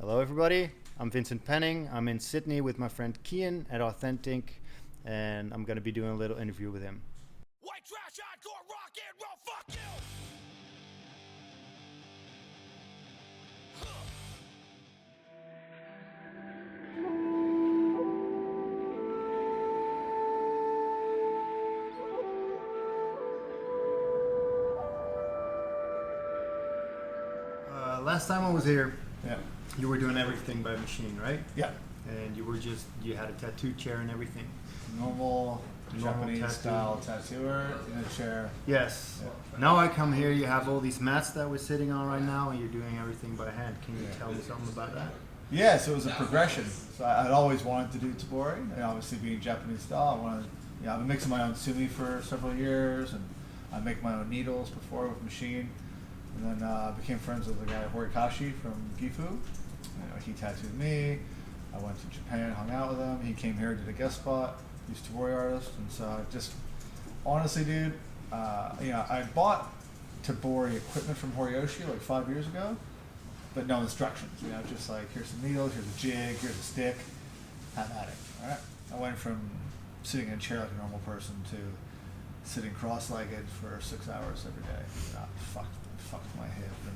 Hello, everybody. I'm Vincent Penning. I'm in Sydney with my friend Kian at Authentic, and I'm going to be doing a little interview with him. White trash, hardcore, rock and roll, fuck you! Last time I was here, Yeah. you were doing everything by machine, right? Yeah. And you had a tattoo chair and everything. Normal Japanese tattoo. style tattooer in a chair. Yes. Yeah. Now I come here, you have all these mats that we're sitting on right now, and you're doing everything by hand. Can you tell me something about that? Yeah, so it was a progression. So I'd always wanted to do tabori, and obviously being Japanese style, I wanted. I've been mixing my own sumi for several years, and I make my own needles before with machine. And then I became friends with the guy Horikashi from Gifu. He tattooed me. I went to Japan, hung out with him. He came here, did a guest spot. He's a tabori artist, and so I just honestly, dude, I bought tabori equipment from Horiyoshi like 5 years ago, but no instructions. Just like here's some needles, here's a jig, here's a stick. Have at it. All right. I went from sitting in a chair like a normal person to sitting cross-legged for 6 hours every day. Fucked my hip and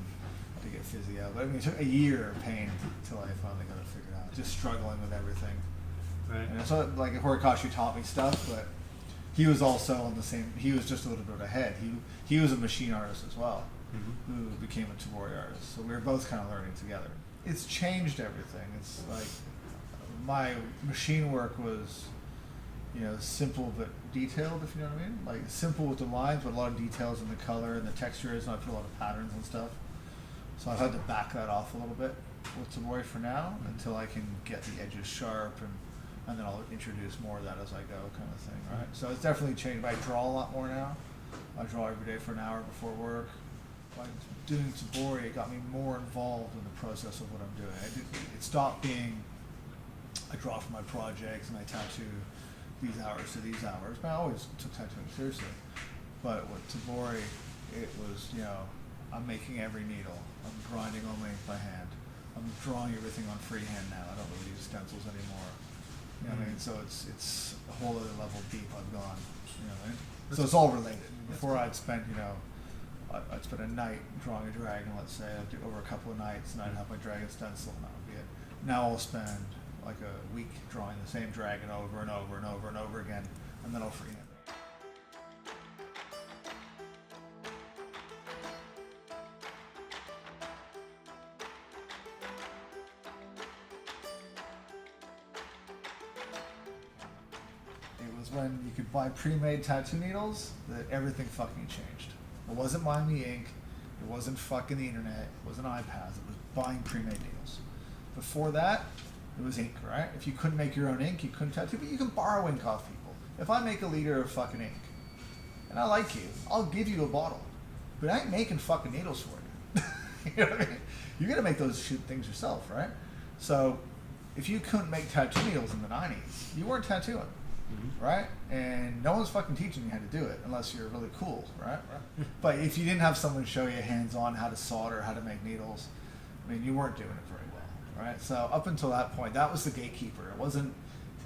had to get physio. But I mean, it took a year of pain until I finally got it figured out. Just struggling with everything. Right. And so, like, Horikoshi taught me stuff, but he was also on the same. He was just a little bit ahead. He was a machine artist as well, who became a tabori artist. So we were both kind of learning together. It's changed everything. It's like my machine work was, simple but detailed, if you know what I mean. Like simple with the lines, but a lot of details in the color and the textures, and I put a lot of patterns and stuff. So I've had to back that off a little bit with tabori for now until I can get the edges sharp, and then I'll introduce more of that as I go, kind of thing, right? So it's definitely changed. I draw a lot more now. I draw every day for an hour before work. By doing tabori, it got me more involved in the process of what I'm doing. It stopped being I draw for my projects and I tattoo these hours to these hours. But I always took tattooing seriously. But with tabori, it was, I'm making every needle. I'm grinding only by hand. I'm drawing everything on freehand now. I don't really use stencils anymore. You know what I mean? So it's a whole other level deep I've gone. You know what I mean? So it's all related. Before I'd spend, I'd spend a night drawing a dragon, let's say. I'd do over a couple of nights, and I'd have my dragon stencil, and that would be it. Now I'll spend like a week drawing the same dragon over and over and over and over again, and then I'll freehand it. It was when you could buy pre-made tattoo needles that everything fucking changed. It wasn't buying the ink, it wasn't fucking the internet, it wasn't iPads, it was buying pre-made needles. Before that, it was ink, right? If you couldn't make your own ink, you couldn't tattoo, but you can borrow ink off people. If I make a liter of fucking ink, and I like you, I'll give you a bottle, but I ain't making fucking needles for you. You know what I mean? You're gonna make those things yourself, right? So, if you couldn't make tattoo needles in the 90s, you weren't tattooing. Right? And no one's fucking teaching you how to do it unless you're really cool, right? But if you didn't have someone show you hands-on how to solder, how to make needles, I mean, you weren't doing it very well, right? So up until that point, that was the gatekeeper. It wasn't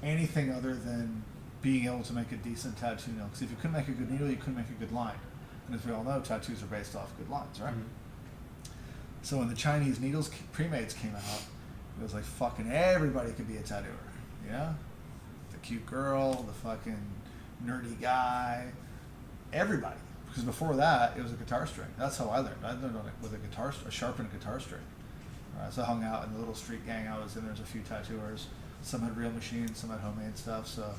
anything other than being able to make a decent tattoo needle. Because if you couldn't make a good needle, you couldn't make a good line. And as we all know, tattoos are based off good lines, right? So when the Chinese needles pre-mades came out, it was like fucking everybody could be a tattooer, the cute girl, the fucking nerdy guy, everybody. Because before that, it was a guitar string. That's how I learned. I learned on it with a sharpened guitar string. So I hung out in the little street gang I was in. There's a few tattooers. Some had real machines, some had homemade stuff. So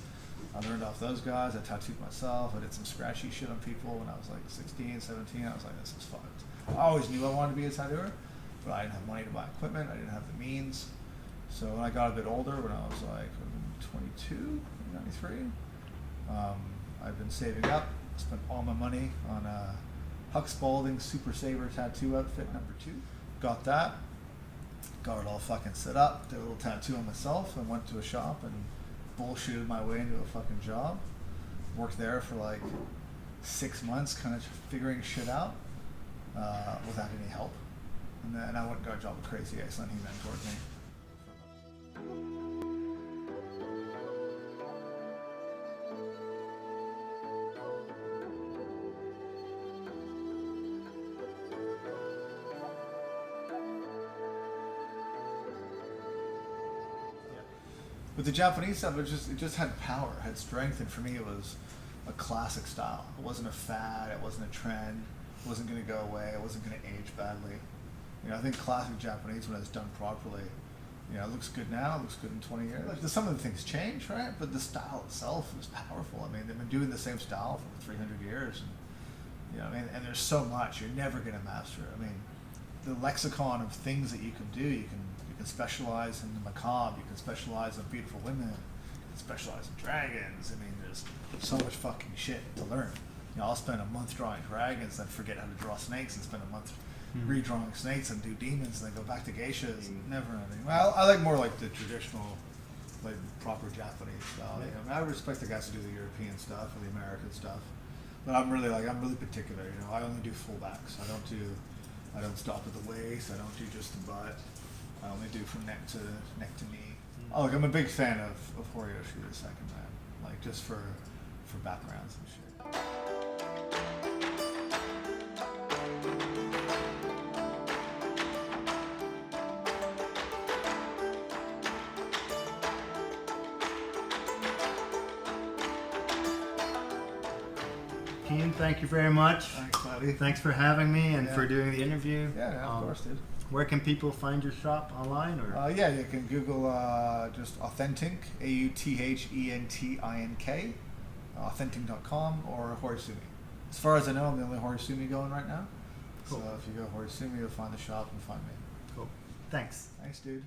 I learned off those guys. I tattooed myself. I did some scratchy shit on people when I was like 16, 17. I was like, this is fun. I always knew I wanted to be a tattooer, but I didn't have money to buy equipment. I didn't have the means. So when I got a bit older, when I was like 22, 93, I've been saving up. Spent all my money on a Huck Spalding Super Saver tattoo outfit #2. Got that. Got it all fucking set up. Did a little tattoo on myself and went to a shop and bullshitted my way into a fucking job. Worked there for like 6 months, kind of figuring shit out without any help. And then I went and got a job with Crazy Iceland. He mentored me. With the Japanese stuff, it just had power, had strength, and for me, it was a classic style. It wasn't a fad. It wasn't a trend. It wasn't going to go away. It wasn't going to age badly. You know, I think classic Japanese, when it's done properly, you know, it looks good now. It looks good in 20 years. Like, some of the things change, right? But the style itself is powerful. I mean, they've been doing the same style for 300 years, and you know, I mean, and there's so much you're never going to master it. I mean, the lexicon of things that you can do. You can specialize in the macabre. You can specialize in beautiful women. You can specialize in dragons. I mean, there's so much fucking shit to learn. You know, I'll spend a month drawing dragons, then forget how to draw snakes, and spend a month redrawing snakes, and do demons, and then go back to geishas. And never ending. Well, I like more like the traditional, like proper Japanese style. You know, I mean, I respect the guys who do the European stuff or the American stuff, but I'm really particular. You know, I only do fullbacks. I don't stop at the waist. I don't do just the butt. I only do from neck to knee. Oh, look, I'm a big fan of Horiyoshi the second, man. Like, just for backgrounds and shit. Kian, thank you very much. Thanks, buddy. Thanks for having me and for doing the interview. Yeah, of course, dude. Where can people find your shop online? Or Yeah, you can Google just Authentic, AUTHENTINK, authentic.com, or Horisumi. As far as I know, I'm the only Horisumi going right now. Cool. So if you go Horisumi, you'll find the shop and find me. Cool. Thanks. Thanks, dude.